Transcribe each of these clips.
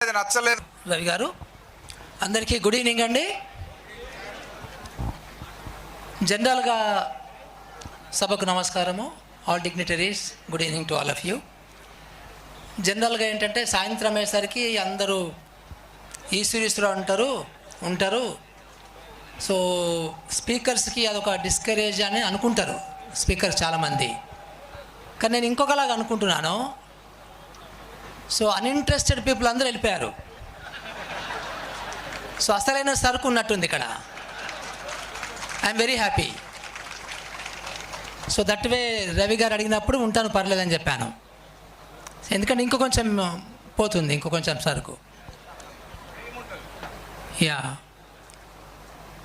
అది నచ్చలేదు. రవి గారు అందరికీ గుడ్ ఈవినింగ్ అండి. జనరల్గా సభకు నమస్కారము. All dignitaries, good evening to all of you. జనరల్గా ఏంటంటే సాయంత్రం అయ్యేసరికి అందరూ ఈశ్వరీశ్వరు ఉంటారు. సో స్పీకర్స్కి అదొక డిస్కరేజ్ అని అనుకుంటారు స్పీకర్స్ చాలామంది. కానీ నేను ఇంకొకలాగా అనుకుంటున్నాను. సో అన్ఇంట్రెస్టెడ్ పీపుల్ అందరూ వెళ్ళిపోయారు. సో అసలైన సరుకు ఉన్నట్టుంది ఇక్కడ. I'm very happy. So that way Ravi గారు అడిగినప్పుడు ఉంటాను పర్లేదని చెప్పాను. ఎందుకంటే ఇంకో కొంచెం పోతుంది, ఇంకో కొంచెం సరుకు. యా,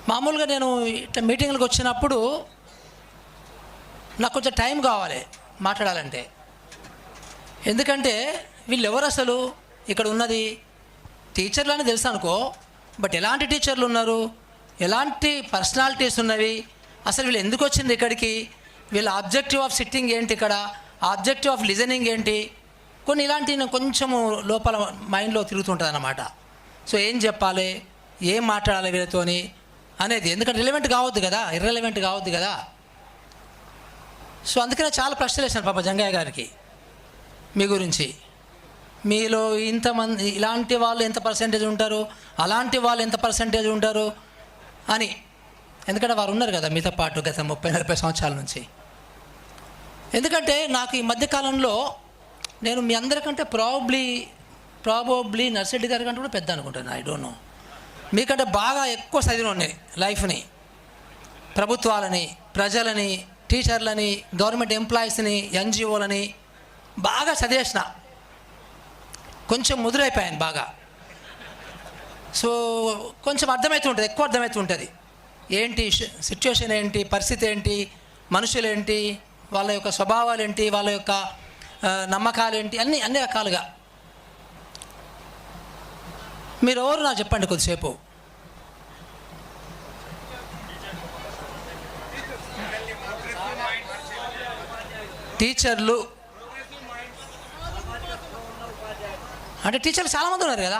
మామూలుగా నేను ఇట్లా మీటింగ్లకు వచ్చినప్పుడు నాకు కొంచెం టైం కావాలి మాట్లాడాలంటే. ఎందుకంటే వీళ్ళు ఎవరు అసలు ఇక్కడ ఉన్నది? టీచర్లు అని తెలుసు అనుకో, బట్ ఎలాంటి టీచర్లు ఉన్నారు, ఎలాంటి పర్సనాలిటీస్ ఉన్నవి, అసలు వీళ్ళు ఎందుకు వచ్చింది ఇక్కడికి, వీళ్ళ ఆబ్జెక్టివ్ ఆఫ్ సిట్టింగ్ ఏంటి, ఇక్కడ ఆబ్జెక్టివ్ ఆఫ్ లిజనింగ్ ఏంటి, కొన్ని ఇలాంటివి కొంచెము లోపల మైండ్లో తిరుగుతుంటుంది అన్నమాట. సో ఏం చెప్పాలి, ఏం మాట్లాడాలి వీళ్ళతోని అనేది, ఎందుకంటే రిలవెంట్ కావద్దు కదా, ఇర్రెలవెంట్ కావద్దు కదా. సో అందుకనే చాలా ప్రశ్నలు వేసాను పాప జంగయ్య గారికి మీ గురించి. మీలో ఇంతమంది ఇలాంటి వాళ్ళు ఎంత పర్సెంటేజ్ ఉంటారు, అలాంటి వాళ్ళు ఎంత పర్సెంటేజ్ ఉంటారు అని. ఎందుకంటే వారు ఉన్నారు కదా మీతో పాటు గత 30-40 సంవత్సరాల నుంచి. ఎందుకంటే నాకు ఈ మధ్యకాలంలో నేను మీ అందరికంటే ప్రాబబ్లీ నర్సిరెడ్డి గారి కంటే కూడా పెద్ద అనుకుంటాను. ఐ డోంట్ నో, మీకంటే బాగా ఎక్కువ చదివిన లైఫ్ని, ప్రభుత్వాలని, ప్రజలని, టీచర్లని, గవర్నమెంట్ ఎంప్లాయీస్ని, ఎన్జిఓలని బాగా చదివేసిన, కొంచెం ముదురైపోయాను బాగా. సో కొంచెం అర్థమవుతుంటుంది, ఎక్కువ అర్థమవుతుంటుంది ఏంటి సిచ్యువేషన్ ఏంటి, పరిస్థితి ఏంటి, మనుషులు ఏంటి, వాళ్ళ యొక్క స్వభావాలు ఏంటి, వాళ్ళ యొక్క నమ్మకాలు ఏంటి, అన్ని రకాలుగా. మీరు ఎవరు నాకు చెప్పండి కొద్దిసేపు. టీచర్లు అంటే టీచర్లు చాలామంది ఉన్నారు కదా,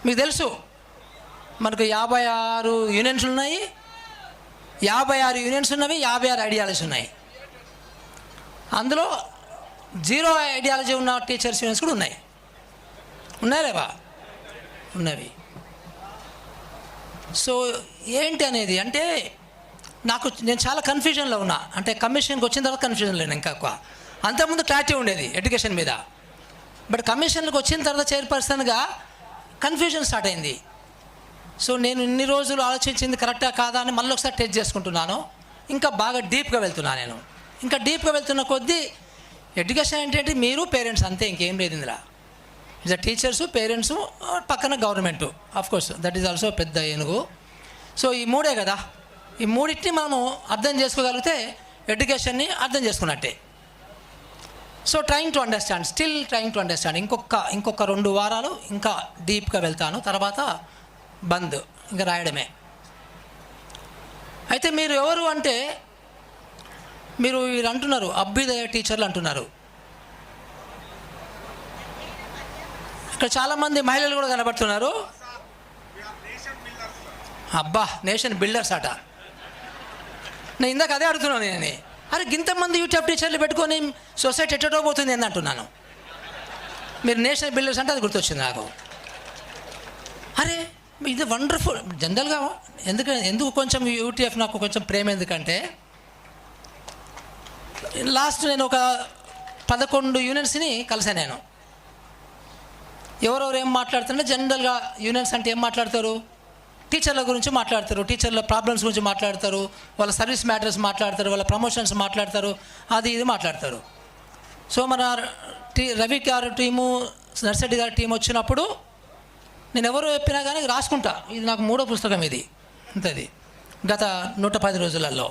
మీకు తెలుసు. మనకు 56 యూనియన్స్ ఉన్నాయి, 56 యూనియన్స్ ఉన్నవి, 56 ఐడియాలజీస్ ఉన్నాయి. అందులో 0 ఐడియాలజీ ఉన్న టీచర్స్ యూనియన్స్ కూడా ఉన్నాయి లేవా? ఉన్నవి. సో ఏంటి అనేది అంటే నేను చాలా కన్ఫ్యూజన్లో ఉన్నా. అంటే కమిషన్కి వచ్చిన తర్వాత కన్ఫ్యూజన్ లేను ఇంకా ఎక్కువ. అంతకుముందు క్లారిటీ ఉండేది ఎడ్యుకేషన్ మీద, బట్ కమిషన్కి వచ్చిన తర్వాత చైర్పర్సన్గా కన్ఫ్యూజన్ స్టార్ట్ అయింది. సో నేను ఇన్ని రోజులు ఆలోచించింది కరెక్టా కాదా అని మళ్ళీ ఒకసారి టెస్ట్ చేసుకుంటున్నాను. ఇంకా బాగా డీప్గా వెళ్తున్నాను నేను. ఇంకా డీప్గా వెళ్తున్న కొద్దీ ఎడ్యుకేషన్ ఏంటంటే మీరు పేరెంట్స్ అంతే, ఇంకేం లేదు ఇందులో. ఇట్స్ టీచర్సు, పేరెంట్స్, పక్కన government, of course that is also పెద్ద ఏనుగు. సో ఈ మూడే కదా, ఈ మూడింటిని మనము అర్థం చేసుకోగలిగితే ఎడ్యుకేషన్ని అర్థం చేసుకున్నట్టే. So trying to understand. ఇంకొక 2 వారాలు ఇంకా డీప్గా వెళ్తాను, తర్వాత బంద్, ఇంకా రాయడమే. అయితే మీరు ఎవరు అంటే, మీరు వీళ్ళు అంటున్నారు అభ్యుదయ టీచర్లు అంటున్నారు. ఇక్కడ చాలామంది మహిళలు కూడా కనబడుతున్నారు. అబ్బా, నేషన్ బిల్డర్స్ అట. నేను ఇందాక అదే అడుగుతున్నాను. నేను అరే ఇంతమంది యూట్యూబ్ టీచర్లు పెట్టుకొని సొసైటీ ఎట్టడో పోతుంది అని అంటున్నాను. మీరు నేషనల్ బిల్డర్స్ అంటే అది గుర్తొచ్చింది నాకు. అరే ఇది వండర్ఫుల్. జనరల్గా ఎందుకు కొంచెం యూటీఎఫ్ నాకు కొంచెం ప్రేమ, ఎందుకంటే లాస్ట్ నేను ఒక 11 యూనియన్స్ని కలిసాను నేను. ఎవరెవరు ఏం మాట్లాడుతుంటే జనరల్గా యూనియన్స్ అంటే ఏం మాట్లాడతారు, టీచర్ల గురించి మాట్లాడతారు, టీచర్ల ప్రాబ్లమ్స్ గురించి మాట్లాడతారు, వాళ్ళ సర్వీస్ మ్యాటర్స్ మాట్లాడతారు, వాళ్ళ ప్రమోషన్స్ మాట్లాడతారు, అది ఇది మాట్లాడతారు. సో మన రవి గారి టీము, నర్సిరెడ్డి గారి టీం వచ్చినప్పుడు నేను ఎవరు చెప్పినా కానీ రాసుకుంటా. ఇది నాకు 3వ పుస్తకం ఇది, అంతది గత 110 రోజులలో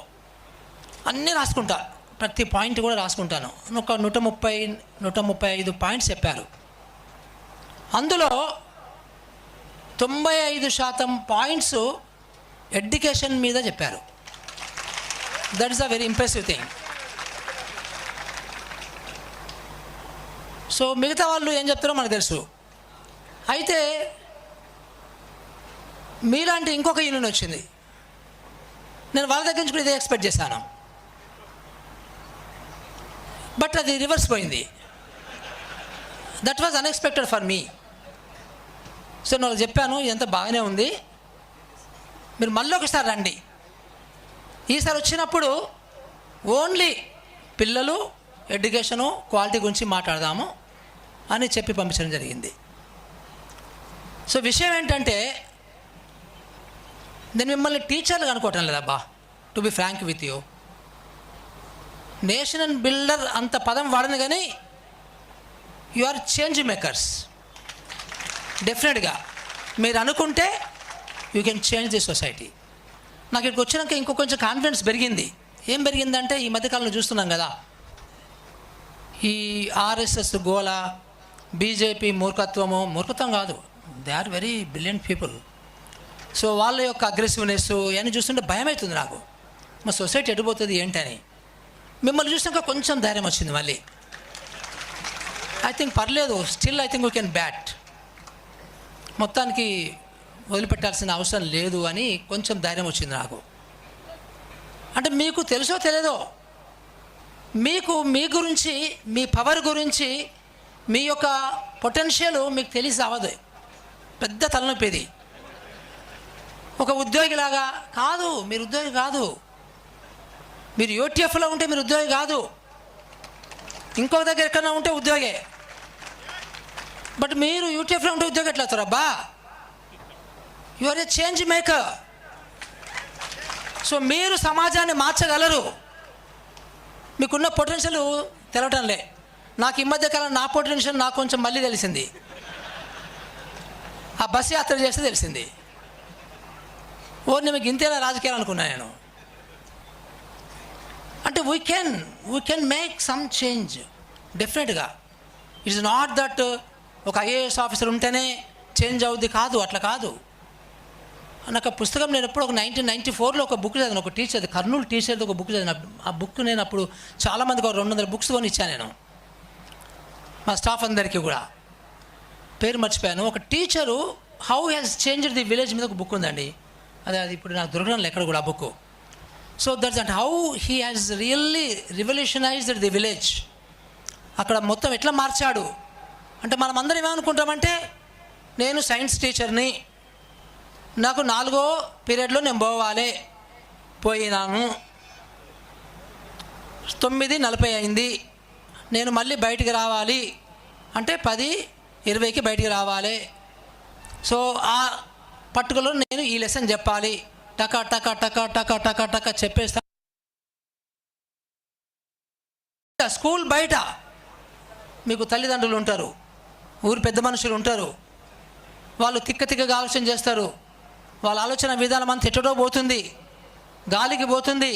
అన్నీ రాసుకుంటా, ప్రతి పాయింట్ కూడా రాసుకుంటాను. ఒక 135 పాయింట్స్ చెప్పారు. అందులో 95% పాయింట్స్ ఎడ్యుకేషన్ మీద చెప్పారు. That is a very impressive thing. So మిగతా వాళ్ళు ఏం చెప్తారో మనకు తెలుసు. అయితే మీలాంటి ఇంకొక యూనియన్ వచ్చింది. నేను వాళ్ళ దగ్గర నుంచి కూడా ఇదే ఎక్స్పెక్ట్ చేశాను. బట్ అది రివర్స్ పోయింది. That was unexpected for me. So నేను చెప్పాను, ఇదంతా బాగానే ఉంది, మీరు మళ్ళీ ఒకసారి రండి. ఈసారి వచ్చినప్పుడు ఓన్లీ పిల్లలు, ఎడ్యుకేషను, క్వాలిటీ గురించి మాట్లాడదాము అని చెప్పి పంపించడం జరిగింది. సో విషయం ఏంటంటే, నేను మిమ్మల్ని టీచర్లు అనుకోవటం లేదబ్బా, to be frank with you. Nation and builder అంత పదం వాడను, కానీ యు ఆర్ చేంజ్ మేకర్స్. డెఫినెట్గా మీరు అనుకుంటే you can change the society. నాకు ఇక్కడికి వచ్చినాక ఇంకో కొంచెం కాన్ఫిడెన్స్ పెరిగింది. ఏం పెరిగిందంటే, ఈ మధ్యకాలంలో చూస్తున్నాం కదా, ఈ ఆర్ఎస్ఎస్ గోల, బీజేపీ మూర్ఖత్వం కాదు, they are very brilliant people. So వాళ్ళ యొక్క అగ్రెసివ్నెస్ ఇవన్నీ చూస్తుంటే భయం అవుతుంది నాకు, మా సొసైటీ ఎడిపోతుంది ఏంటని. మిమ్మల్ని చూసినాక కొంచెం ధైర్యం వచ్చింది మళ్ళీ. ఐ థింక్ పర్లేదు, still I think we can bat. మొత్తానికి వదిలిపెట్టాల్సిన అవసరం లేదు అని కొంచెం ధైర్యం వచ్చింది నాకు. అంటే మీకు తెలుసో తెలియదో, మీకు మీ గురించి, మీ పవర్ గురించి, మీ యొక్క పొటెన్షియల్ మీకు తెలిసి అవ్వదు. పెద్ద తలనొప్పి ఇది. ఒక ఉద్యోగిలాగా కాదు, మీరు ఉద్యోగి కాదు. మీరు యూటీఎఫ్లో ఉంటే మీరు ఉద్యోగి కాదు, ఇంకొక దగ్గర ఎక్కడన్నా ఉంటే ఉద్యోగే. బట్ మీరు యూటీఎఫ్లో ఉంటే ఉద్యోగం ఎట్లా అవుతారబ్బా? You are a change maker. So మీరు సమాజాన్ని మార్చగలరు. మీకున్న పొటెన్షియల్ తెలవటంలే. నాకు ఈ మధ్య కాలం నా పొటెన్షియల్ నాకు కొంచెం మళ్ళీ తెలిసింది. ఆ బస్ యాత్ర చేస్తే తెలిసింది. మీకు ఇంతేనా రాజకీయాలు అనుకున్నా నేను. అంటే we can make some change డెఫినెట్గా. ఇట్స్ నాట్ దట్ ఒక ఐఏఎస్ ఆఫీసర్ ఉంటేనే చేంజ్ అవుద్ది, కాదు, అట్లా కాదు. నాకు ఆ పుస్తకం నేను ఎప్పుడు ఒక 1994లో ఒక బుక్ చదివాను, ఒక టీచర్ది, కర్నూలు టీచర్ది ఒక బుక్ చదివాను. ఆ బుక్ నేను అప్పుడు చాలామందికి ఒక 200 బుక్స్ కొని ఇచ్చాను నేను, మా స్టాఫ్ అందరికీ కూడా. పేరు మర్చిపోయాను. ఒక teacher how has changed the village మీద ఒక బుక్ ఉందండి. అది ఇప్పుడు నాకు దొరకడం ఎక్కడ కూడా ఆ book. So that's and how he has really revolutionised the village. అక్కడ మొత్తం ఎట్లా మార్చాడు అంటే, మనం అందరం ఏమనుకుంటామంటే, నేను సైన్స్ టీచర్ని, నాకు 4వ పీరియడ్లో నేను పోయినాను, 9:40 అయింది, నేను మళ్ళీ బయటికి రావాలి అంటే 10:20కి బయటికి రావాలి. సో ఆ పర్టికులర్ నేను ఈ లెసన్ చెప్పాలి, టకా టకా టకా టకా టకా టకా చెప్పేస్తా. స్కూల్ బయట మీకు తల్లిదండ్రులు ఉంటారు, ఊరు పెద్ద మనుషులు ఉంటారు, వాళ్ళు తిక్కగా ఆలోచన చేస్తారు. వాళ్ళ ఆలోచన విధానం అంతా ఎట్టడో పోతుంది, గాలికి పోతుంది.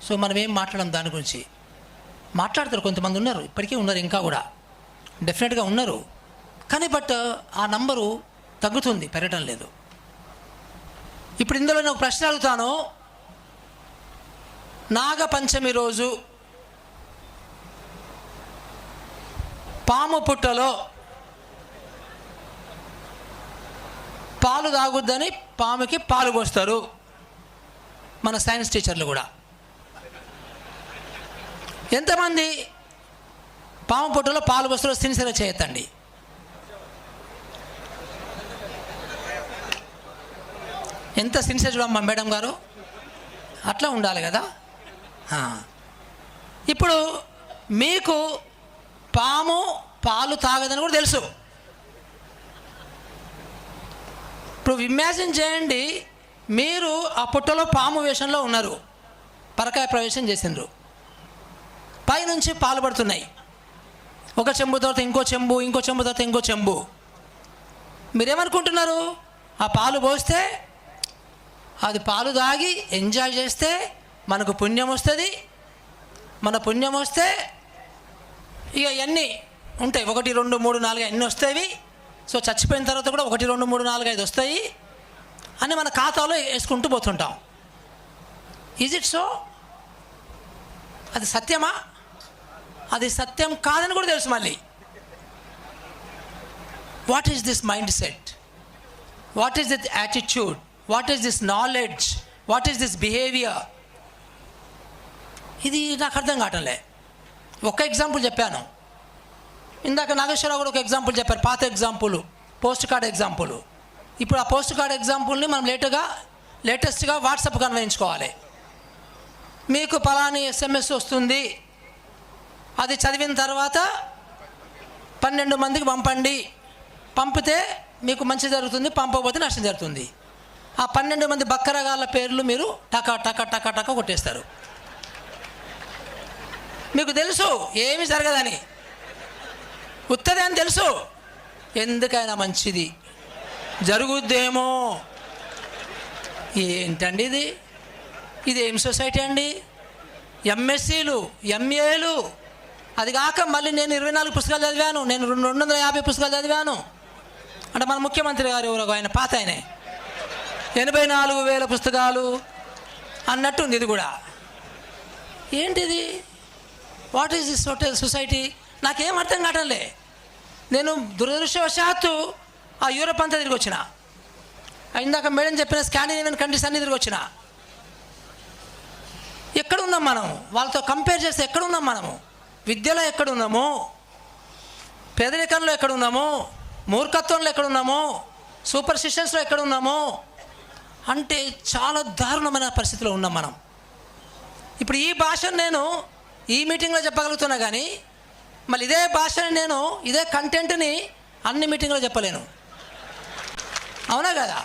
సో మనం ఏం మాట్లాడడం దాని గురించి. మాట్లాడతారు కొంతమంది, ఉన్నారు, ఇప్పటికీ ఉన్నారు, ఇంకా కూడా డెఫినెట్గా ఉన్నారు. కానీ బట్ ఆ నంబరు తగ్గుతుంది, పెరగటం లేదు. ఇప్పుడు ఇందులో నేను ఒక ప్రశ్న అడుగుతాను. నాగపంచమి రోజు పాము పుట్టలో పాలు తాగొద్దని పాముకి పాలు పోస్తారు మన సైన్స్ టీచర్లు కూడా. ఎంతమంది పాము పుట్టలో పాలు పోస్తారో సిన్సియర్గా చేయొద్దండి. ఎంత సిన్సియర్ చూడమ్మా మేడం గారు, అట్లా ఉండాలి కదా. ఇప్పుడు మీకు పాము పాలు తాగదని కూడా తెలుసు. ఇప్పుడు ఇమాజిన్ చేయండి, మీరు ఆ పుట్టలో పాము వేషంలో ఉన్నారు, పరకాయ ప్రవేశం చేసిండ్రు, పైనుంచి పాలు పడుతున్నాయి. ఒక చెంబు తర్వాత ఇంకో చెంబు, ఇంకో చెంబు తర్వాత ఇంకో చెంబు. మీరేమనుకుంటున్నారు? ఆ పాలు పోస్తే, అది పాలు తాగి ఎంజాయ్ చేస్తే మనకు పుణ్యం వస్తుంది. మన పుణ్యం వస్తే ఇక ఇవన్నీ ఉంటాయి, 1, 2, 3, 4 అన్నీ వస్తాయి. సో చచ్చిపోయిన తర్వాత కూడా 1, 2, 3, 4, 5 వస్తాయి అని మన ఖాతాలో వేసుకుంటూ పోతుంటాం. Is it so? అది సత్యమా? అది సత్యం కాదని కూడా తెలుసు. మళ్ళీ what is this mind set, what is this attitude, what is this knowledge, what is this behaviour? ఇది నాకు అర్థం కావటంలే. ఒక్క ఎగ్జాంపుల్ చెప్పాను ఇందాక, నాగేశ్వరరావు కూడా ఒక ఎగ్జాంపుల్ చెప్పారు, పాత ఎగ్జాంపుల్, పోస్ట్ కార్డ్ ఎగ్జాంపుల్. ఇప్పుడు ఆ పోస్ట్ కార్డ్ ఎగ్జాంపుల్ని మనం లేటెస్ట్గా వాట్సాప్కి అన్వయించుకోవాలి. మీకు పలాని SMS వస్తుంది, అది చదివిన తర్వాత 12 మందికి పంపండి, పంపితే మీకు మంచి జరుగుతుంది, పంపకపోతే నష్టం జరుగుతుంది. ఆ 12 మంది బక్కరగాళ్ళ పేర్లు మీరు టకా టకా టకా టకా కొట్టేస్తారు. మీకు తెలుసు ఏమీ జరగదని, ఉత్తదే అని తెలుసు, ఎందుకైనా మంచిది జరుగుద్దేమో. ఏంటండి ఇది ఏం సొసైటీ అండి? MScలు, MAలు, అది కాక మళ్ళీ నేను 24 పుస్తకాలు చదివాను, నేను 250 పుస్తకాలు చదివాను. అంటే మన ముఖ్యమంత్రి గారు ఎవరో ఆయన పాత ఆయనే 84,000 పుస్తకాలు అన్నట్టుంది ఇది కూడా. ఏంటిది? What is this society? నాకేం అర్థం కావట్లే. నేను దురదృష్టవశాత్తు ఆ యూరోప్ అంతా తిరిగి వచ్చిన, ఇందాక మేడం చెప్పిన స్కాండినేవియన్ కంట్రీస్ అన్నీ తిరిగి వచ్చిన. ఎక్కడున్నాం మనం? వాళ్ళతో కంపేర్ చేస్తే ఎక్కడున్నాం మనము? విద్యలో ఎక్కడున్నాము, పేదరికంలో ఎక్కడున్నాము, మూర్ఖత్వంలో ఎక్కడున్నాము, సూపర్ స్టిషన్స్లో ఎక్కడున్నాము అంటే చాలా దారుణమైన పరిస్థితిలో ఉన్నాం మనం. ఇప్పుడు ఈ భాషను నేను ఈ మీటింగ్లో చెప్పగలుగుతున్నా, కానీ మళ్ళీ ఇదే భాషని నేను ఇదే కంటెంట్ని అన్ని మీటింగ్లో చెప్పలేను. అవునా కదా?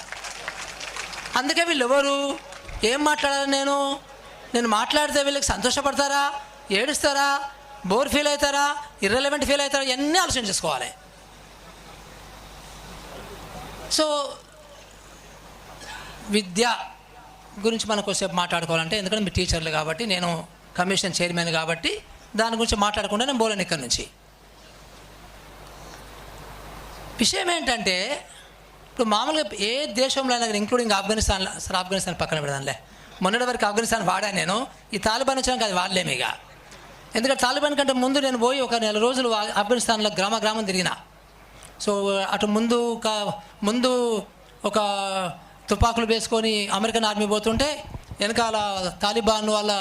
అందుకే వీళ్ళు ఎవరు, ఏం మాట్లాడాలి? నేను మాట్లాడితే వీళ్ళకి సంతోషపడతారా, ఏడుస్తారా, బోర్ ఫీల్ అవుతారా, ఇర్రెలవెంట్ ఫీల్ అవుతారా, ఇవన్నీ ఆలోచన చేసుకోవాలి. సో విద్య గురించి మనం కొద్దిసేపు మాట్లాడుకోవాలంటే, ఎందుకంటే మీరు టీచర్లు కాబట్టి, నేను కమిషన్ చైర్మన్ కాబట్టి దాని గురించి మాట్లాడకుండా నేను బోలేను ఇక్కడి నుంచి. విషయం ఏంటంటే, ఇప్పుడు మామూలుగా ఏ దేశంలో అయినా, ఇంక్లూడింగ్ ఆఫ్ఘనిస్తాన్ పక్కన పెడదాంలే, మొన్నటి వరకు ఆఫ్ఘనిస్తాన్ వాడా నేను. ఈ తాలిబాన్ వచ్చినాక అది వాడలేము ఇక. ఎందుకంటే తాలిబాన్ కంటే ముందు నేను పోయి ఒక 4 రోజులు ఆఫ్ఘనిస్తాన్లో గ్రామం తిరిగిన. సో అటు ముందు ఒక తుపాకులు వేసుకొని అమెరికన్ ఆర్మీ పోతుంటే, వెనకాల తాలిబాన్ వాళ్ళ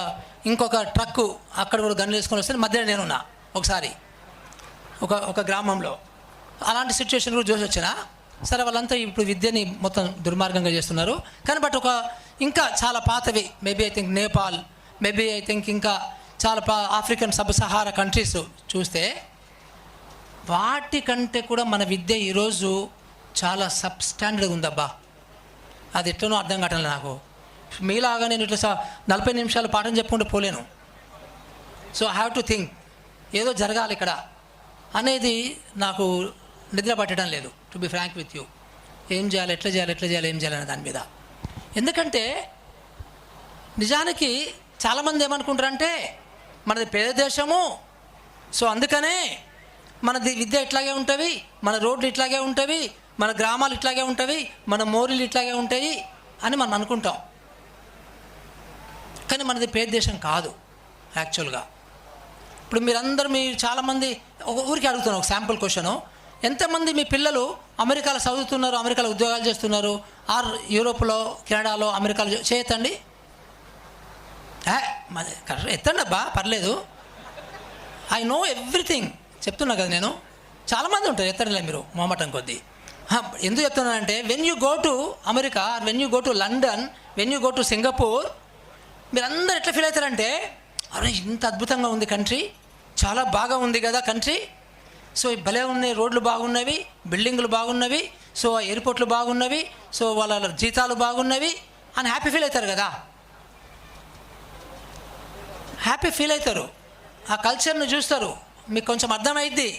ఇంకొక ట్రక్కు అక్కడ కూడా గన్నులు వేసుకొని వస్తే మధ్యలో నేనున్నా ఒకసారి ఒక గ్రామంలో. అలాంటి సిచ్యువేషన్ కూడా చూసి వచ్చిన. సరే, వాళ్ళంతా ఇప్పుడు విద్యని మొత్తం దుర్మార్గంగా చేస్తున్నారు. కానీ బట్ ఇంకా చాలా పాతవి, maybe I think Nepal, maybe I think ఇంకా చాలా ఆఫ్రికన్ సబ్ సహారా కంట్రీస్ చూస్తే వాటికంటే కూడా మన విద్య ఈరోజు చాలా సబ్స్టాండర్డ్గా ఉందబ్బా. అది ఎట్లనో అర్థం కావట్లేదు నాకు. మీలాగా నేను ఇట్లా 40 నిమిషాలు పాఠం చెప్పుకుంటూ పోలేను. So I have to think, ఏదో జరగాలి ఇక్కడ అనేది నాకు నిద్ర పట్టడం లేదు, to be frank with you. ఏం చేయాలి, ఎట్లా చేయాలి ఏం చేయాలనే దాని మీద. ఎందుకంటే నిజానికి చాలామంది ఏమనుకుంటారంటే మనది పేద దేశము, సో అందుకనే మనది విద్య ఇట్లాగే ఉంటుంది, మన రోడ్లు ఇట్లాగే ఉంటుంది, మన గ్రామాలు ఇట్లాగే ఉంటుంది, మన మోరీలు ఇట్లాగే ఉంటాయి అని మనం అనుకుంటాం. కానీ మనది పేద దేశం కాదు యాక్చువల్గా. ఇప్పుడు మీరు చాలామంది ఒక ఊరికి అడుగుతున్నారు, ఒక శాంపుల్ క్వశ్చను, ఎంతమంది మీ పిల్లలు అమెరికాలో చదువుతున్నారు, అమెరికాలో ఉద్యోగాలు చేస్తున్నారు, ఆర్ యూరోప్లో, కెనడాలో, అమెరికాలో చేయొద్దండి. ఎత్తండి అబ్బా, పర్లేదు, ఐ నో ఎవ్రీథింగ్ చెప్తున్నా కదా నేను. చాలామంది ఉంటారు, ఎత్తడలే మీరు మొహమాటం కొద్దీ. ఎందుకు చెప్తున్నానంటే, when you go to America, when you go to London, when you go to Singapore, మీరందరూ ఎట్లా ఫీల్ అవుతారంటే, అరే ఇంత అద్భుతంగా ఉంది కంట్రీ, చాలా బాగా ఉంది కదా కంట్రీ, సో భలే ఉన్నాయి, రోడ్లు బాగున్నవి, బిల్డింగులు బాగున్నవి, సో ఎయిర్పోర్ట్లు బాగున్నవి, సో వాళ్ళ జీతాలు బాగున్నవి అని హ్యాపీ ఫీల్ అవుతారు కదా. హ్యాపీ ఫీల్ అవుతారు, ఆ కల్చర్ని చూస్తారు, మీకు కొంచెం అర్థమైద్ది.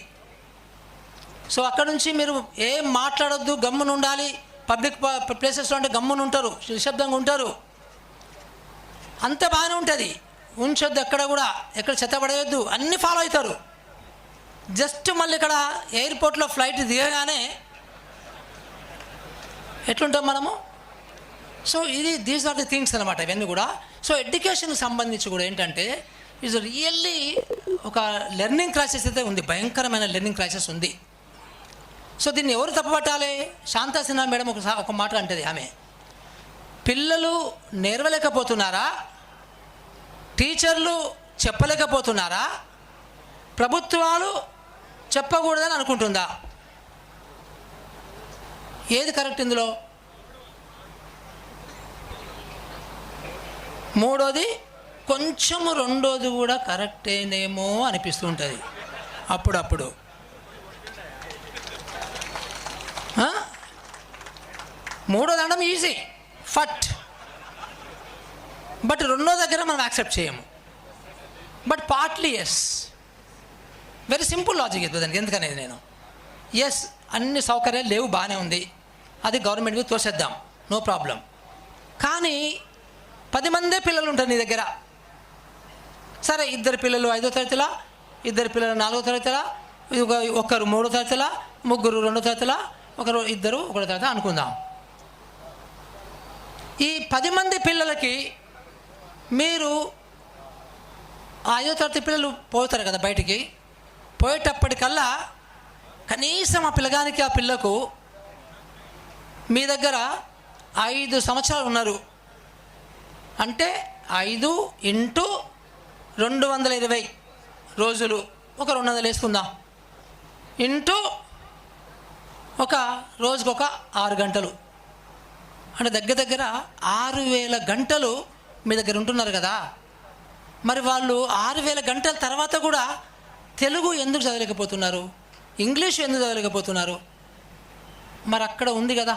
సో అక్కడ నుంచి మీరు ఏం మాట్లాడొద్దు, గమ్మున ఉండాలి, పబ్లిక్ ప్లేసెస్లో అంటే గమ్మున ఉంటారు, నిశ్శబ్దంగా ఉంటారు, అంత బాగానే ఉంటుంది. ఉంచొద్దు ఎక్కడ కూడా, ఎక్కడ చెత్త పడేయొద్దు, అన్నీ ఫాలో అవుతారు. జస్ట్ మళ్ళీ ఇక్కడ ఎయిర్పోర్ట్లో ఫ్లైట్ దిగగానే ఎట్లుంటాం మనము. So these are the things అనమాట ఇవన్నీ కూడా. సో ఎడ్యుకేషన్కి సంబంధించి కూడా ఏంటంటే, ఈజ్ రియల్లీ ఒక లెర్నింగ్ క్రైసిస్ అయితే ఉంది, భయంకరమైన లెర్నింగ్ క్రైసిస్ ఉంది. సో దీన్ని ఎవరు తప్పుపట్టాలి? శాంతా సిన్హా మేడం ఒక మాట అంటది. ఆమె పిల్లలు నేర్వలేకపోతున్నారా, టీచర్లు చెప్పలేకపోతున్నారా, ప్రభుత్వాలు చెప్పకూడదని అనుకుంటుందా? ఏది కరెక్ట్ ఇందులో? మూడోది కొంచెము, రెండోది కూడా కరెక్టేనేమో అనిపిస్తుంటుంది అప్పుడప్పుడు. మూడోది అనడం ఈజీ, ఫట్, బట్ రెండో దగ్గర మనం యాక్సెప్ట్ చేయము. But partly yes, very simple logic ఇది దానికి. ఎందుకనేది నేను ఎస్, అన్ని సౌకర్యాలు లేవు, బాగానే ఉంది, అది గవర్నమెంట్కి తోసేద్దాం, నో ప్రాబ్లం. కానీ 10 మందే పిల్లలు ఉంటారు నీ దగ్గర. సరే, 2 పిల్లలు 5వ తరగతిలా, 2 పిల్లలు 4వ తరగతిలా, ఒకరు 3వ తరగతిలా, ముగ్గురు 2వ తరగతిలా, ఒకరు 2 1వ తరగతి అనుకుందాం. ఈ 10 మంది పిల్లలకి మీరు 5వ తరగతి పిల్లలు పోతారు కదా బయటికి, పోయేటప్పటికల్లా కనీసం ఆ పిల్లగానికి, ఆ పిల్లకు మీ దగ్గర 5 సంవత్సరాలు ఉన్నారు అంటే 5 × 220 రోజులు, ఒక 200 వేసుకుందాం, ఇంటూ ఒక రోజుకు ఒక 6 గంటలు, అంటే దగ్గర 6000 గంటలు మీ దగ్గర ఉంటున్నారు కదా. మరి వాళ్ళు 6000 గంటల తర్వాత కూడా తెలుగు ఎందుకు చదవలేకపోతున్నారు, ఇంగ్లీష్ ఎందుకు చదవలేకపోతున్నారు? మరి అక్కడ ఉంది కదా,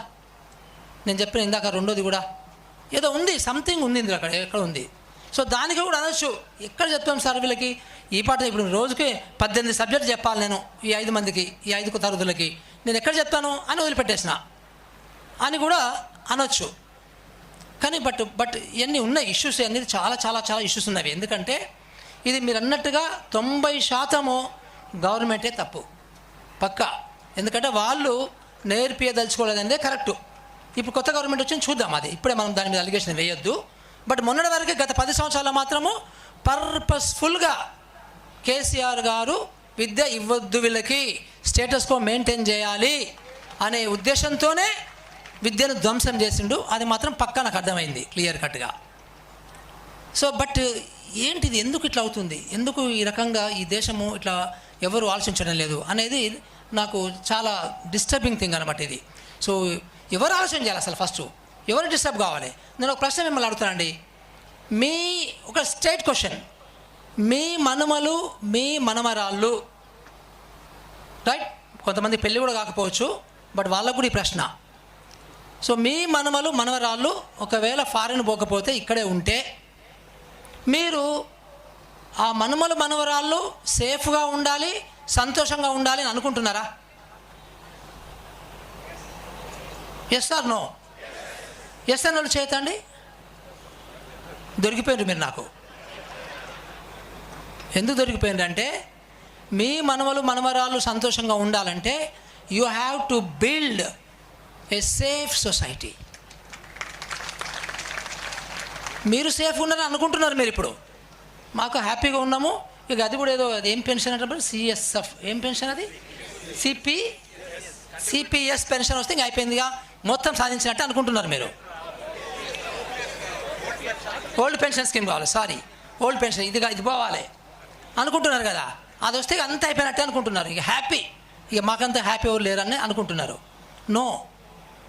నేను చెప్పిన ఇందాక రెండోది కూడా ఏదో ఉంది, సంథింగ్ ఉంది ఇందులో, అక్కడ ఎక్కడ ఉంది. సో దానికి కూడా అనొచ్చు, ఎక్కడ చెప్తాం సార్ వీళ్ళకి ఈ పాట, ఇప్పుడు రోజుకి 18 సబ్జెక్టు చెప్పాలి నేను ఈ 5 మందికి, ఈ 5 తరగతులకి, నేను ఎక్కడ చెప్తాను అని వదిలిపెట్టేసిన అని కూడా అనొచ్చు. కానీ బట్ ఇవన్నీ ఉన్నాయి ఇష్యూస్, అనేది చాలా చాలా చాలా ఇష్యూస్ ఉన్నవి. ఎందుకంటే ఇది మీరు అన్నట్టుగా 90% గవర్నమెంటే తప్పు పక్కా. ఎందుకంటే వాళ్ళు నేర్పియదలుచుకోలేదంటే కరెక్టు. ఇప్పుడు కొత్త గవర్నమెంట్ వచ్చింది, చూద్దాం, అది ఇప్పుడే మనం దాని మీద అలిగేషన్ వేయొద్దు. బట్ మొన్నటి వరకు గత 10 సంవత్సరాల మాత్రము పర్పస్ఫుల్గా కేసీఆర్ గారు విద్య ఇవ్వద్దు, వీళ్ళకి స్టేటస్ కో మెయింటైన్ చేయాలి అనే ఉద్దేశంతోనే విద్యను ధ్వంసం చేసిండు. అది మాత్రం పక్కా నాకు అర్థమైంది క్లియర్ కట్గా. సో బట్ ఏంటిది, ఎందుకు ఇట్లా అవుతుంది, ఎందుకు ఈ రకంగా ఈ దేశము ఇట్లా ఎవరు ఆలోచించడం లేదు అనేది నాకు చాలా డిస్టర్బింగ్ థింగ్ అనమాట ఇది. సో ఎవరు ఆలోచన చేయాలి అసలు? ఫస్ట్ ఎవరు డిస్టర్బ్ కావాలి? నేను ఒక ప్రశ్న మిమ్మల్ని అడుగుతానండి. మీ ఒక స్ట్రైట్ క్వశ్చన్, మీ మనుమలు, మీ మనమరాళ్ళు, రైట్, కొంతమంది పెళ్ళి కూడా కాకపోవచ్చు, బట్ వాళ్ళకు కూడా ఈ ప్రశ్న. సో మీ మనుమలు మనవరాళ్ళు ఒకవేళ ఫారిన్ పోకపోతే ఇక్కడే ఉంటే మీరు ఆ మనుమలు మనవరాళ్ళు సేఫ్గా ఉండాలి, సంతోషంగా ఉండాలి అని అనుకుంటున్నారా? Yes are no? ఎస్ అని వాళ్ళు చేతండి. దొరికిపోయినారు మీరు నాకు. ఎందుకు దొరికిపోయింది అంటే, మీ మనవలు మనవరాళ్ళు సంతోషంగా ఉండాలంటే you have to build a safe society. మీరు సేఫ్ ఉన్నారని అనుకుంటున్నారు మీరు. ఇప్పుడు మాకు హ్యాపీగా ఉన్నాము, ఇక అది కూడా ఏదో అది ఏం పెన్షన్ అంటే సిఎస్ఎఫ్, ఏం పెన్షన్ అది, సిపిఎస్ పెన్షన్ వస్తే ఇంకా అయిపోయిందిగా, మొత్తం సాధించినట్టు అనుకుంటున్నారు మీరు. ఓల్డ్ పెన్షన్ స్కీమ్ కావాలి, సారీ, ఓల్డ్ పెన్షన్ ఇది పోవాలి అనుకుంటున్నారు కదా. అది వస్తే అంత అయిపోయినట్టే అనుకుంటున్నారు, ఇక హ్యాపీ, ఇక మాకంత హ్యాపీ ఎవరు లేరని అనుకుంటున్నారు. No,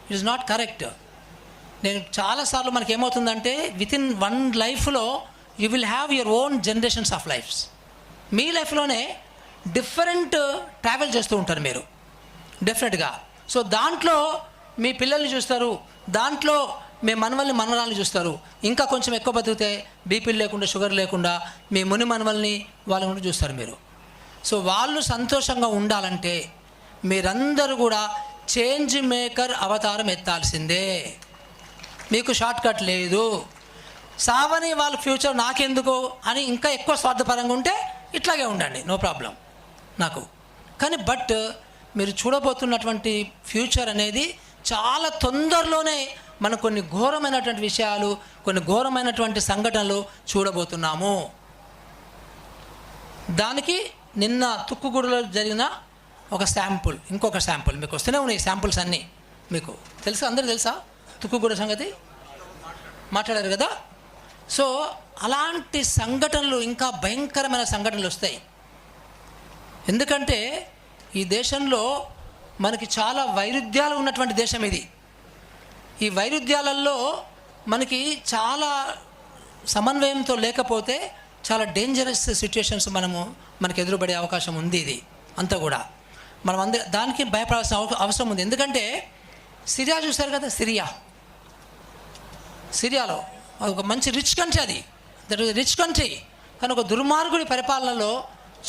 it is not correct. నేను చాలాసార్లు మనకి ఏమవుతుందంటే వితిన్ వన్ లైఫ్లో you will have your own generations of lifes. మీ లైఫ్లోనే డిఫరెంట్ ట్రావెల్ చేస్తూ ఉంటారు మీరు డెఫినెట్గా. సో దాంట్లో మీ పిల్లల్ని చూస్తారు, దాంట్లో మీ మనవల్ని మనవరాలను చూస్తారు. ఇంకా కొంచెం ఎక్కువ బతికితే బీపీలు లేకుండా, షుగర్ లేకుండా మీ ముని మనవల్ని వాళ్ళని కూడా చూస్తారు మీరు. సో వాళ్ళు సంతోషంగా ఉండాలంటే మీరందరూ కూడా చేంజ్ మేకర్ అవతారం ఎత్తాల్సిందే. మీకు షార్ట్ కట్ లేదు. సావని వాళ్ళ ఫ్యూచర్ నాకెందుకు అని ఇంకా ఎక్కువ స్వార్థపరంగా ఉంటే ఇట్లాగే ఉండండి, నో ప్రాబ్లం నాకు. కానీ బట్ మీరు చూడబోతున్నటువంటి ఫ్యూచర్ అనేది చాలా తొందరలోనే మనం కొన్ని ఘోరమైనటువంటి విషయాలు, కొన్ని ఘోరమైనటువంటి సంఘటనలు చూడబోతున్నాము. దానికి నిన్న తుక్కుగూడలో జరిగిన ఒక శాంపుల్, ఇంకొక శాంపుల్ మీకు వస్తూనే ఉన్నాయి శాంపుల్స్ అన్నీ. మీకు తెలుసా, అందరూ తెలుసా తుక్కుగూడ సంగతి? మాట్లాడారు కదా. సో అలాంటి సంఘటనలు, ఇంకా భయంకరమైన సంఘటనలు వస్తాయి. ఎందుకంటే ఈ దేశంలో మనకి చాలా వైరుధ్యాలు ఉన్నటువంటి దేశం ఇది. ఈ వైరుధ్యాలలో మనకి చాలా సమన్వయంతో లేకపోతే చాలా డేంజరస్ సిచ్యుయేషన్స్ మనకి ఎదురుపడే అవకాశం ఉంది. ఇది అంతా కూడా మనం దానికి భయపడాల్సిన అవసరం ఉంది. ఎందుకంటే సిరియా చూశారు కదా, సిరియాలో ఒక మంచి రిచ్ కంట్రీ, అది దట్ ఈస్ రిచ్ కంట్రీ, కానీ ఒక దుర్మార్గుడి పరిపాలనలో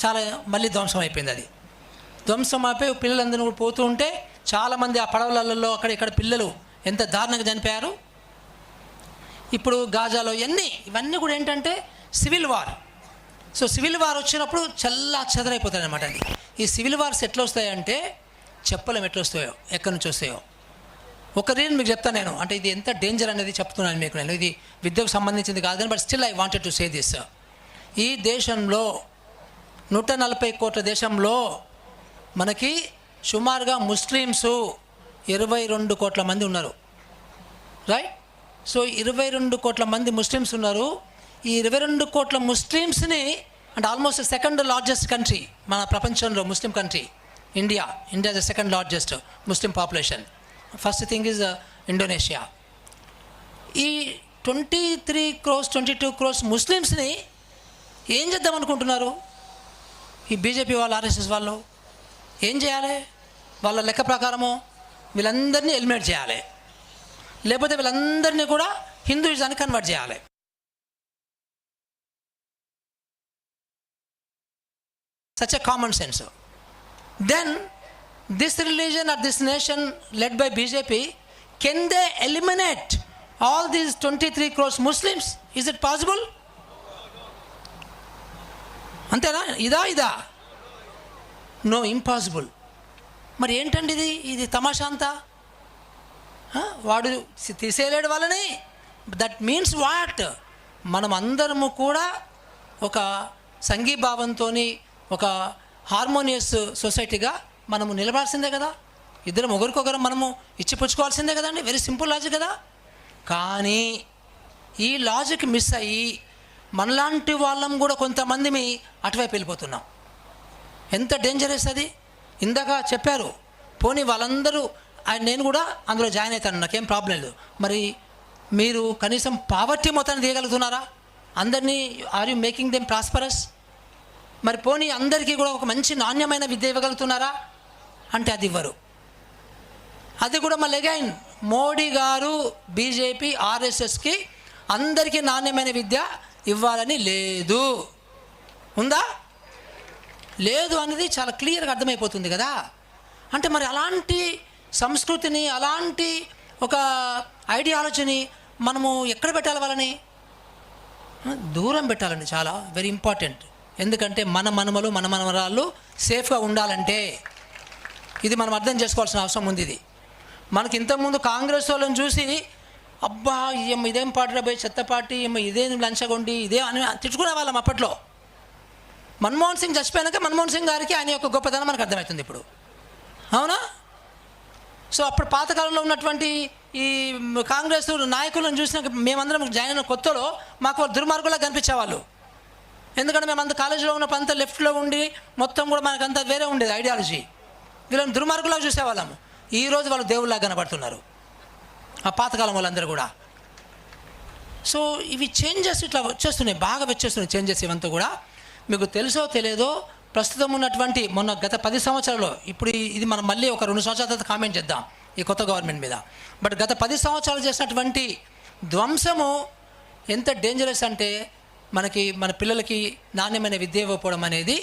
చాలా మళ్ళీ ధ్వంసం అయిపోయింది. అది ధ్వంసం అయిపోయి పిల్లలందరూ కూడా పోతూ ఉంటే చాలామంది ఆ పడవలలో అక్కడ ఇక్కడ పిల్లలు ఎంత దారుణంగా చనిపోయారు. ఇప్పుడు గాజాలో ఇవన్నీ కూడా ఏంటంటే civil war. So civil war వచ్చినప్పుడు చెదరైపోతాయి అన్నమాట. అది ఈ సివిల్ వార్స్ ఎట్లా వస్తాయంటే చెప్పలేం ఎట్లా వస్తాయో, ఎక్కడి నుంచి వస్తాయో. ఒక రీజన్ మీకు చెప్తాను నేను, అంటే ఇది ఎంత డేంజర్ అనేది చెప్తున్నాను మీకు నేను. ఇది విద్యకు సంబంధించింది కాదని, but still I wanted to say this. ఈ దేశంలో 140 కోట్ల దేశంలో మనకి సుమారుగా ముస్లిమ్స్ 22 కోట్ల మంది ఉన్నారు, రైట్? సో 22 కోట్ల మంది ముస్లిమ్స్ ఉన్నారు. ఈ 22 కోట్ల ముస్లిమ్స్ని అంటే ఆల్మోస్ట్ సెకండ్ లార్జెస్ట్ కంట్రీ మన ప్రపంచంలో ముస్లిం country India is the second largest Muslim population. First thing is Indonesia. ఈ 22 crores ముస్లిమ్స్ని ఏం చేద్దాం అనుకుంటున్నారు ఈ బీజేపీ వాళ్ళు, ఆర్ఎస్ఎస్ వాళ్ళు? ఏం చేయాలి? వాళ్ళ లెక్క ప్రకారము వీళ్ళందరినీ ఎలిమినేట్ చేయాలి, లేకపోతే వీళ్ళందరినీ కూడా హిందూయిజాన్ని కన్వర్ట్ చేయాలి. Such a common sense. Then this religion or this nation led by BJP, can they eliminate all these 23 crores Muslims? Is it possible? అంతేనా? ఇదా నో, ఇంపాసిబుల్. మరి ఏంటండి ఇది తమాషా అంతా? వాడు తీసేయలేడు వాళ్ళని. That means what? మనం అందరము కూడా ఒక సంఘీభావంతో ఒక హార్మోనియస్ సొసైటీగా మనము నిలబడాల్సిందే కదా. ఇద్దరం ఒకరికొకరు మనము ఇచ్చిపుచ్చుకోవాల్సిందే కదండి. వెరీ సింపుల్ లాజిక్ కదా. కానీ ఈ లాజిక్ మిస్ అయ్యి మనలాంటి వాళ్ళం కూడా కొంతమంది అటువైపు వెళ్ళిపోతున్నాం. ఎంత డేంజరస్ అది. ఇందాక చెప్పారు, పోనీ వాళ్ళందరూ నేను కూడా అందులో జాయిన్ అవుతాను, నాకేం ప్రాబ్లం లేదు. మరి మీరు కనీసం పావర్టీ మొత్తాన్ని తీయగలుగుతున్నారా? అందరినీ are you making them prosperous? మరి పోనీ అందరికీ కూడా ఒక మంచి నాణ్యమైన విద్య ఇవ్వగలుగుతున్నారా అంటే అది ఇవ్వరు. అది కూడా మళ్ళీ అగైన్ మోడీ గారు, బీజేపీ, ఆర్ఎస్ఎస్కి అందరికీ నాణ్యమైన విద్య ఇవ్వాలని లేదు. ఉందా? లేదు అనేది చాలా క్లియర్గా అర్థమైపోతుంది కదా. అంటే మరి అలాంటి సంస్కృతిని, అలాంటి ఒక ఐడియాలజీని మనము ఎక్కడ పెట్టాలి? వాళ్ళని దూరం పెట్టాలండి. చాలా వెరీ ఇంపార్టెంట్. ఎందుకంటే మన మనవరాళ్ళు సేఫ్గా ఉండాలంటే ఇది మనం అర్థం చేసుకోవాల్సిన అవసరం ఉంది. ఇది మనకి ఇంతకుముందు కాంగ్రెస్ వాళ్ళని చూసి అబ్బా ఇదేం పార్టీరా పోయి చెత్త పార్టీ, ఇదేం లంచగొండి, ఇదే అని తిట్టుకునే వాళ్ళం అప్పట్లో. మన్మోహన్ సింగ్ చచ్చిపోయాక మన్మోహన్ సింగ్ గారికి ఆయన యొక్క గొప్పతనం మనకు అర్థమవుతుంది ఇప్పుడు, అవునా? సో అప్పుడు పాతకాలంలో ఉన్నటువంటి ఈ కాంగ్రెస్ నాయకులను చూసినాక మేమందరం జాయిన్ అయిన కొత్తలో మాకు దుర్మార్గులా కనిపించేవాళ్ళు. ఎందుకంటే మేము అంత కాలేజీలో ఉన్నప్పుడు అంతా లెఫ్ట్లో ఉండి మొత్తం కూడా మనకంతా వేరే ఉండేది ఐడియాలజీ. వీళ్ళని దుర్మార్గులాగా చూసేవాళ్ళము. ఈరోజు వాళ్ళు దేవుళ్ళలాగా కనబడుతున్నారు ఆ పాతకాలం వాళ్ళందరూ కూడా. సో ఇవి చేంజెస్ ఇట్లా వచ్చేస్తున్నాయి, బాగా వచ్చేస్తున్నాయి చేంజెస్ ఇవంతా కూడా. మీకు తెలుసో తెలియదో ప్రస్తుతం ఉన్నటువంటి గత 10 సంవత్సరాల్లో, ఇప్పుడు ఇది మనం మళ్ళీ ఒక 2 సంవత్సరాల తర్వాత కామెంట్ చేద్దాం ఈ కొత్త గవర్నమెంట్ మీద. బట్ గత 10 సంవత్సరాలు చేసినటువంటి ధ్వంసము ఎంత డేంజరస్ అంటే మన పిల్లలకి నాణ్యమైన విద్య ఇవ్వకపోవడం అనేది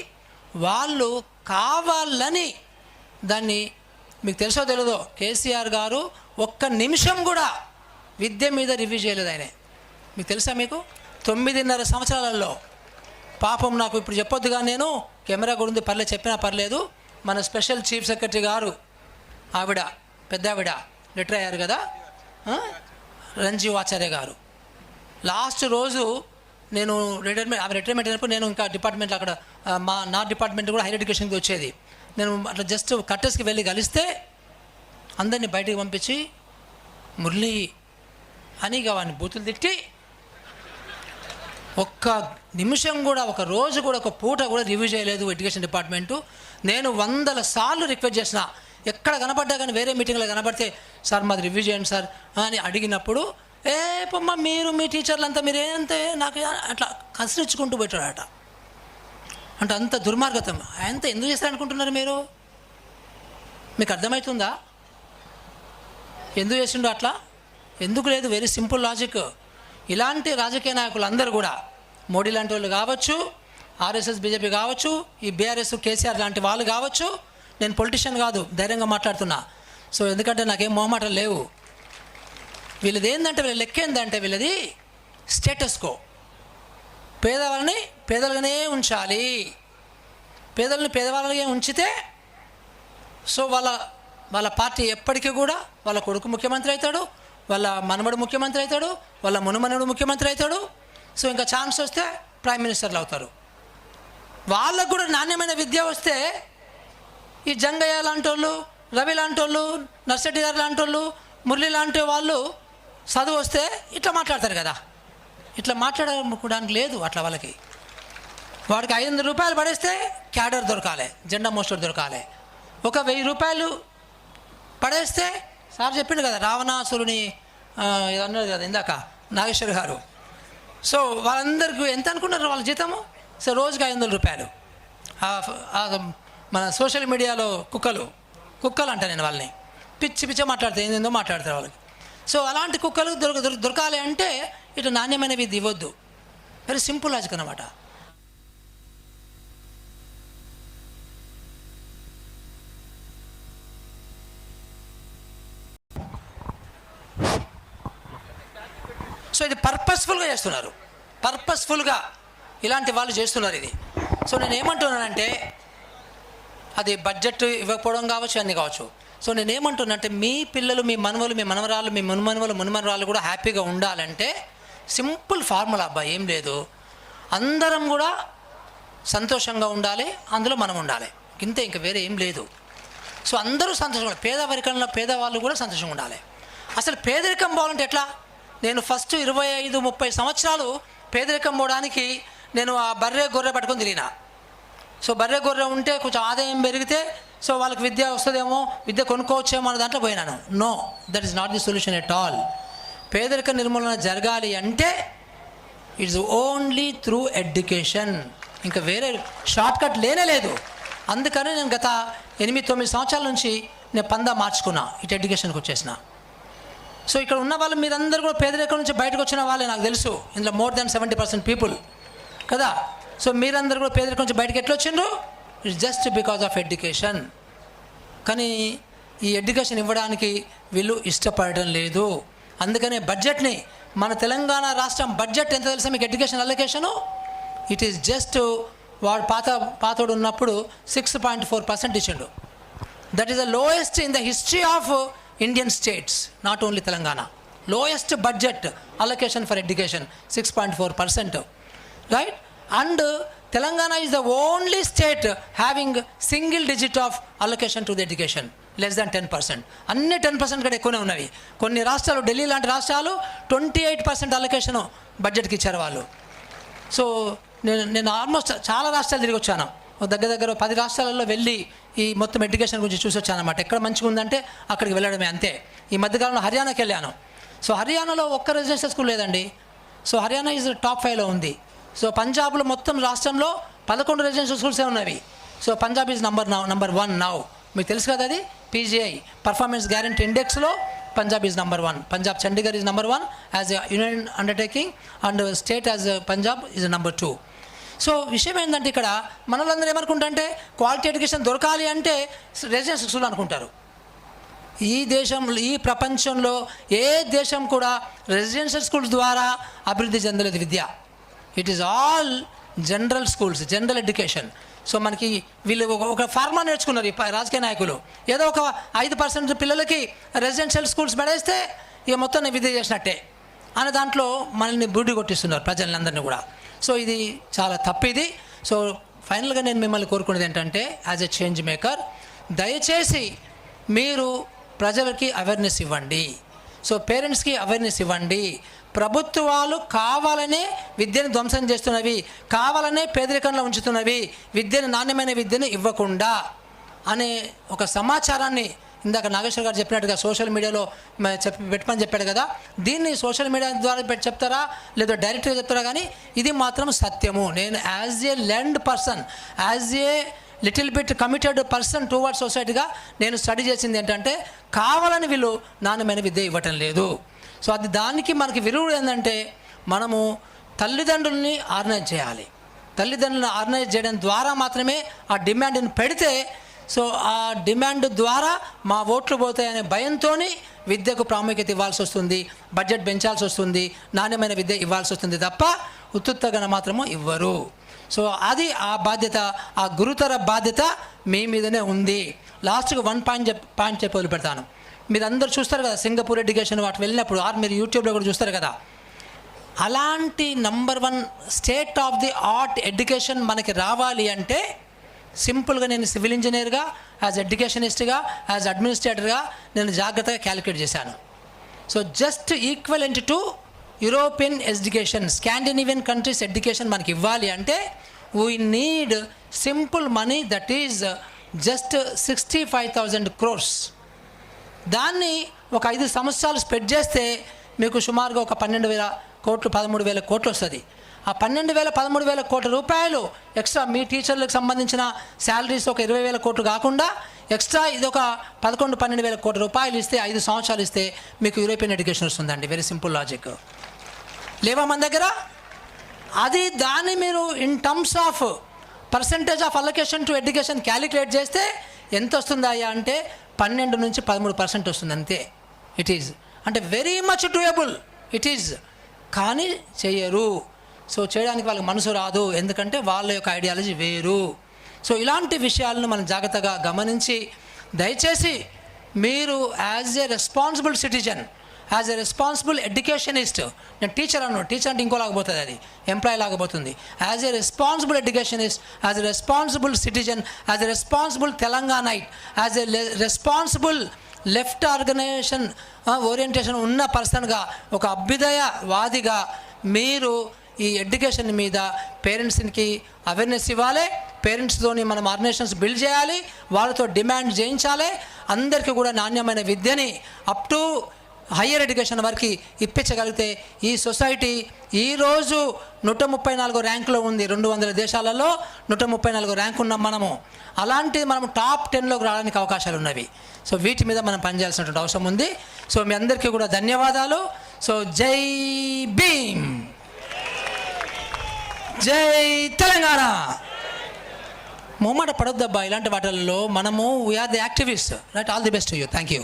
వాళ్ళు కావాలని దాన్ని, మీకు తెలుసో తెలియదో కేసీఆర్ గారు ఒక్క నిమిషం కూడా విద్య మీద రివ్యూ చేయలేదు ఆయన. మీకు తెలుసా? మీకు 9.5 సంవత్సరాలలో పాపం, నాకు ఇప్పుడు చెప్పొద్దుగా, నేను కెమెరా కూడా ఉంది పర్లేదు, చెప్పినా పర్లేదు, మన స్పెషల్ చీఫ్ సెక్రటరీ గారు ఆవిడ పెద్ద ఆవిడ రిటైర్ అయ్యారు కదా, రంజీవ్ ఆచార్య గారు. లాస్ట్ రోజు నేను రిటైర్మెంట్ అయినప్పుడు నేను ఇంకా డిపార్ట్మెంట్లో అక్కడ నా డిపార్ట్మెంట్ కూడా హైయర్ ఎడ్యుకేషన్కి వచ్చేది. నేను అట్లా జస్ట్ కట్టేసుకి వెళ్ళి కలిస్తే అందరినీ బయటికి పంపించి మురళి అని వాడిని బూతులు తిట్టి ఒక్క నిమిషం కూడా, ఒక రోజు కూడా, ఒక పూట కూడా రివ్యూ చేయలేదు ఎడ్యుకేషన్ డిపార్ట్మెంటు. నేను 100 సార్లు రిక్వెస్ట్ చేసిన, ఎక్కడ కనపడ్డా కానీ వేరే మీటింగ్లో కనపడితే సార్ మాది రివ్యూ చేయండి సార్ అని అడిగినప్పుడు పొమ్మ మీరు మీ టీచర్లు అంతా మీరు ఏంతే నాకు అట్లా కసిరించుకుంటూ పెట్టాడట. అంటే అంత దుర్మార్గతం. అంత ఎందుకు చేస్తారనుకుంటున్నారు మీరు? మీకు అర్థమవుతుందా ఎందుకు చేసిండో అట్లా? ఎందుకు లేదు? Very simple logic. ఇలాంటి రాజకీయ నాయకులు అందరూ కూడా, మోడీ లాంటి వాళ్ళు కావచ్చు, ఆర్ఎస్ఎస్ బీజేపీ కావచ్చు, ఈ బీఆర్ఎస్ కేసీఆర్ లాంటి వాళ్ళు కావచ్చు. నేను పొలిటీషియన్ కాదు, ధైర్యంగా మాట్లాడుతున్నా. సో ఎందుకంటే నాకేం మొహమాటలు లేవు. వీళ్ళది ఏంటంటే, వీళ్ళ లెక్క ఏంటంటే వీళ్ళది స్టేటస్ కో. పేదవాళ్ళని పేదలుగానే ఉంచాలి, పేదలని పేదవాళ్ళగా ఉంచితే సో వాళ్ళ పార్టీ ఎప్పటికీ కూడా వాళ్ళ కొడుకు ముఖ్యమంత్రి అవుతాడు, వాళ్ళ మనవడు ముఖ్యమంత్రి అవుతాడు, వాళ్ళ మునుమనుడు ముఖ్యమంత్రి అవుతాడు. సో ఇంకా ఛాన్స్ వస్తే ప్రైమ్ మినిస్టర్లు అవుతారు. వాళ్ళకు కూడా నాణ్యమైన విద్య వస్తే ఈ జంగయ్య లాంటి వాళ్ళు, రవి లాంటి వాళ్ళు, నర్సెట్టి గారు లాంటి వాళ్ళు, మురళి లాంటి వాళ్ళు చదువు వస్తే ఇట్లా మాట్లాడతారు కదా. ఇట్లా మాట్లాడడానికి లేదు అట్లా. వాళ్ళకి వాడికి 500 రూపాయలు పడేస్తే క్యాడర్ దొరకాలి, జెండా మోస్టర్ దొరకాలి. ఒక 1000 రూపాయలు పడేస్తే సార్ చెప్పిండు కదా, రావణాసురుని అన్నారు కదా ఇందాక నాగేశ్వర్ గారు. సో వాళ్ళందరికీ ఎంత అనుకున్నారు వాళ్ళ జీతము? సో రోజుకి 500 రూపాయలు. మన సోషల్ మీడియాలో కుక్కలు అంట నేను వాళ్ళని పిచ్చి మాట్లాడతాను, ఏందో మాట్లాడతారు వాళ్ళకి. సో అలాంటి కుక్కలు దొరకాలి అంటే ఇటు నాణ్యమైనవి ఇవ్వద్దు. వెరీ సింపుల్ లాజిక్ అన్నమాట. సో ఇది పర్పస్ఫుల్గా చేస్తున్నారు, పర్పస్ఫుల్గా ఇలాంటి వాళ్ళు చేస్తున్నారు ఇది. సో నేను ఏమంటున్నానంటే, అది బడ్జెట్ ఇవ్వకపోవడం కావచ్చు, అన్నీ కావచ్చు. సో నేను ఏమంటున్నానంటే, మీ పిల్లలు, మీ మనవలు, మీ మనవరాలు, మీ మునుమనవరాలు కూడా హ్యాపీగా ఉండాలంటే సింపుల్ ఫార్ములా అబ్బా, ఏం లేదు. అందరం కూడా సంతోషంగా ఉండాలి, అందులో మనం ఉండాలి, ఇంతే, ఇంకా వేరే ఏం లేదు. సో అందరూ సంతోషంగా, పేదరికంలో పేదవాళ్ళు కూడా సంతోషంగా ఉండాలి. అసలు పేదరికం పోవాలంటే ఎట్లా? నేను ఫస్ట్ 25-30 సంవత్సరాలు పేదరికం పోవడానికి నేను ఆ బర్రె గొర్రె పట్టుకొని తిరిగిన. సో బర్రె గొర్రె ఉంటే కొంచెం ఆదాయం పెరిగితే సో వాళ్ళకి విద్య వస్తుందేమో, విద్య కొనుక్కోవచ్చేమో అన్న దాంట్లో పోయినాను. No, that is not the solution at all. పేదరిక నిర్మూలన జరగాలి అంటే ఇట్స్ ఓన్లీ త్రూ ఎడ్యుకేషన్, ఇంకా వేరే షార్ట్ కట్ లేనే లేదు. అందుకని నేను గత 8-9 సంవత్సరాల నుంచి నేను పందా మార్చుకున్నా, ఇటు ఎడ్యుకేషన్కి వచ్చేసిన. సో ఇక్కడ ఉన్న వాళ్ళు మీరందరూ కూడా పేదరికం నుంచి బయటకు వచ్చిన వాళ్ళే, నాకు తెలుసు. ఇందులో మోర్ దాన్ 70% పీపుల్ కదా. సో మీరందరూ కూడా పేదరికం నుంచి బయటకు ఎట్లా వచ్చిండ్రు? It's just because of education. కానీ ఈ ఎడ్యుకేషన్ ఇవ్వడానికి వీళ్ళు ఇష్టపడడం లేదు. అందుకనే బడ్జెట్ని, మన తెలంగాణ రాష్ట్రం బడ్జెట్ ఎంత తెలుసా మీకు? Education allocation it is just వాడు పాతోడు ఉన్నప్పుడు 6.4% ఇచ్చిండు. That is the lowest in the history of Indian states, not only Telangana. Lowest budget allocation for education, 6.4%, right? And Telangana is the only state having single digit of allocation to the education, less than 10%. అన్ని 10% కంటే ఎక్కువనే ఉన్నవి. కొన్ని రాష్ట్రాలు, ఢిల్లీ లాంటి రాష్ట్రాలు 28% allocation బడ్జెట్కి ఇచ్చారు వాళ్ళు. సో నేను ఆల్మోస్ట్ చాలా రాష్ట్రాలు తిరిగి వచ్చాను. దగ్గర 10 రాష్ట్రాలలో వెళ్ళి ఈ మొత్తం ఎడ్యుకేషన్ గురించి చూసి వచ్చాను అనమాట. ఎక్కడ మంచిగా ఉందంటే అక్కడికి వెళ్ళడమే, అంతే. ఈ మధ్యకాలంలో హర్యానాకి వెళ్ళాను. సో హర్యానాలో ఒక్క రెసిడెన్షియల్ స్కూల్ లేదండి. సో హర్యానా ఈజ్ టాప్ 5లో ఉంది. సో పంజాబ్లో మొత్తం రాష్ట్రంలో 11 రెసిడెన్షియల్ స్కూల్సే ఉన్నవి. So Punjab is number 1 now. మీకు తెలుసు కదా, అది PGI పర్ఫార్మెన్స్ గ్యారంటీ ఇండెక్స్లో Punjab is number 1. Punjab Chandigarh is number 1 as a union undertaking, and state as Punjab is number 2. So విషయం ఏంటంటే, ఇక్కడ మనలందరూ ఏమనుకుంటారంటే క్వాలిటీ ఎడ్యుకేషన్ దొరకాలి అంటే రెసిడెన్షియల్ స్కూల్ అనుకుంటారు. ఈ దేశంలో, ఈ ప్రపంచంలో ఏ దేశం కూడా రెసిడెన్షియల్ స్కూల్స్ ద్వారా అభివృద్ధి చెందలేదు విద్య. It is all general schools, general education. So మనకి వీళ్ళు ఒక ఫార్ములా నేర్చుకున్నారు ఈ రాజకీయ నాయకులు. ఏదో ఒక 5% పిల్లలకి రెసిడెన్షియల్ స్కూల్స్ పడేస్తే ఇక మొత్తం విద్య చేసినట్టే అనే దాంట్లో మనల్ని బూడి కొట్టిస్తున్నారు ప్రజలందరినీ కూడా. సో ఇది చాలా తప్పిది. సో ఫైనల్గా నేను మిమ్మల్ని కోరుకునేది ఏంటంటే యాజ్ ఎ చేంజ్ మేకర్, దయచేసి మీరు ప్రజలకి అవేర్నెస్ ఇవ్వండి. సో పేరెంట్స్కి అవేర్నెస్ ఇవ్వండి. ప్రభుత్వాలు కావాలనే విద్యను ధ్వంసం చేస్తున్నవి, కావాలనే పేదరికంలో ఉంచుతున్నవి, విద్యను నాణ్యమైన విద్యను ఇవ్వకుండా అనే ఒక సమాచారాన్ని ఇందాక నాగేశ్వర్ గారు చెప్పినట్టుగా సోషల్ మీడియాలో పెట్టమని చెప్పాడు కదా, దీన్ని సోషల్ మీడియా ద్వారా చెప్తారా లేదా డైరెక్ట్గా చెప్తారా, కానీ ఇది మాత్రం సత్యము. నేను as a learned person, as a little bit committed person toward సొసైటీగా నేను స్టడీ చేసింది ఏంటంటే, కావాలని వీళ్ళు నాణ్యమైన విద్య ఇవ్వటం లేదు. సో అది దానికి మనకి విలువ ఏంటంటే, మనము తల్లిదండ్రుల్ని ఆర్గనైజ్ చేయాలి. తల్లిదండ్రులను ఆర్గనైజ్ చేయడం ద్వారా మాత్రమే ఆ డిమాండ్ని పెడితే, సో ఆ డిమాండ్ ద్వారా మా ఓట్లు పోతాయనే భయంతో విద్యకు ప్రాముఖ్యత ఇవ్వాల్సి వస్తుంది, బడ్జెట్ పెంచాల్సి వస్తుంది, నాణ్యమైన విద్య ఇవ్వాల్సి వస్తుంది తప్ప ఉత్తుత్తగా మాత్రము ఇవ్వరు. సో అది ఆ బాధ్యత, ఆ గురుతర బాధ్యత మీ మీదనే ఉంది. లాస్ట్గా వన్ పాయింట్ చెప్పి వదిలిపెడతాను. మీరు అందరూ చూస్తారు కదా సింగపూర్ ఎడ్యుకేషన్ వాటి వెళ్ళినప్పుడు, మీరు యూట్యూబ్లో కూడా చూస్తారు కదా, అలాంటి number 1 state of the art education మనకి రావాలి అంటే సింపుల్గా నేను సివిల్ ఇంజనీర్గా, యాజ్ ఎడ్యుకేషనిస్ట్గా, యాజ్ అడ్మినిస్ట్రేటర్గా నేను జాగ్రత్తగా క్యాలిక్యులేట్ చేశాను. So just equivalent to European education, Scandinavian countries education మనకి ఇవ్వాలి అంటే we need simple money, that is just 65,000 crores. దాన్ని ఒక 5 సంవత్సరాలు స్పెడ్ చేస్తే మీకు సుమారుగా ఒక 12,000 కోట్లు 13,000 కోట్లు వస్తుంది. ఆ 12,000 13,000 కోట్ల రూపాయలు ఎక్స్ట్రా మీ టీచర్లకు సంబంధించిన శాలరీస్ ఒక 20,000 కోట్లు కాకుండా ఎక్స్ట్రా ఇది ఒక 11-12,000 కోట్ల రూపాయలు ఇస్తే 5 సంవత్సరాలు ఇస్తే మీకు యూరోపియన్ ఎడ్యుకేషన్ వస్తుందండి. Very simple logic. లేవా మన దగ్గర? అది దాన్ని మీరు in terms of percentage of allocation to education calculate చేస్తే ఎంత వస్తుందా అంటే 12-13% వస్తుంది అంతే. ఇట్ ఈజ్ అంటే very much doable it is. కానీ చేయరు. సో చేయడానికి వాళ్ళకి మనసు రాదు, ఎందుకంటే వాళ్ళ యొక్క ఐడియాలజీ వేరు. సో ఇలాంటి విషయాలను మనం జాగ్రత్తగా గమనించి దయచేసి మీరు as a responsible citizen, as a responsible educationist, నేను టీచర్ అన్నాను, టీచర్ అంటే ఇంకోలాగపోతుంది, అది ఎంప్లాయీ లాగపోతుంది. As a responsible educationist, as a responsible citizen, as a responsible Telanganite, as a responsible left organisation orientation ఉన్న పర్సన్గా, ఒక అభ్యుదయవాదిగా మీరు ఈ ఎడ్యుకేషన్ మీద పేరెంట్స్కి అవేర్నెస్ ఇవ్వాలి. పేరెంట్స్తోని మనం ఆర్గనైజేషన్స్ బిల్డ్ చేయాలి, వాళ్ళతో డిమాండ్ చేయించాలి. అందరికీ కూడా నాణ్యమైన విద్యని అప్ టు హయ్యర్ ఎడ్యుకేషన్ వరకు ఇప్పించగలిగితే ఈ సొసైటీ ఈరోజు 134 ర్యాంకులో ఉంది. 200 దేశాలలో 134 ర్యాంకు ఉన్నాం మనము. అలాంటిది మనం టాప్ 10లోకి రావడానికి అవకాశాలు ఉన్నవి. సో వీటి మీద మనం పనిచేయాల్సినటువంటి అవసరం ఉంది. సో మీ అందరికీ కూడా ధన్యవాదాలు. సో జై భీమ్, జై తెలంగాణ. మొమ్మట పడొద్దబ్బా ఇలాంటి వాటిల్లో మనము we are the activist. Right, all the best to you. Thank you.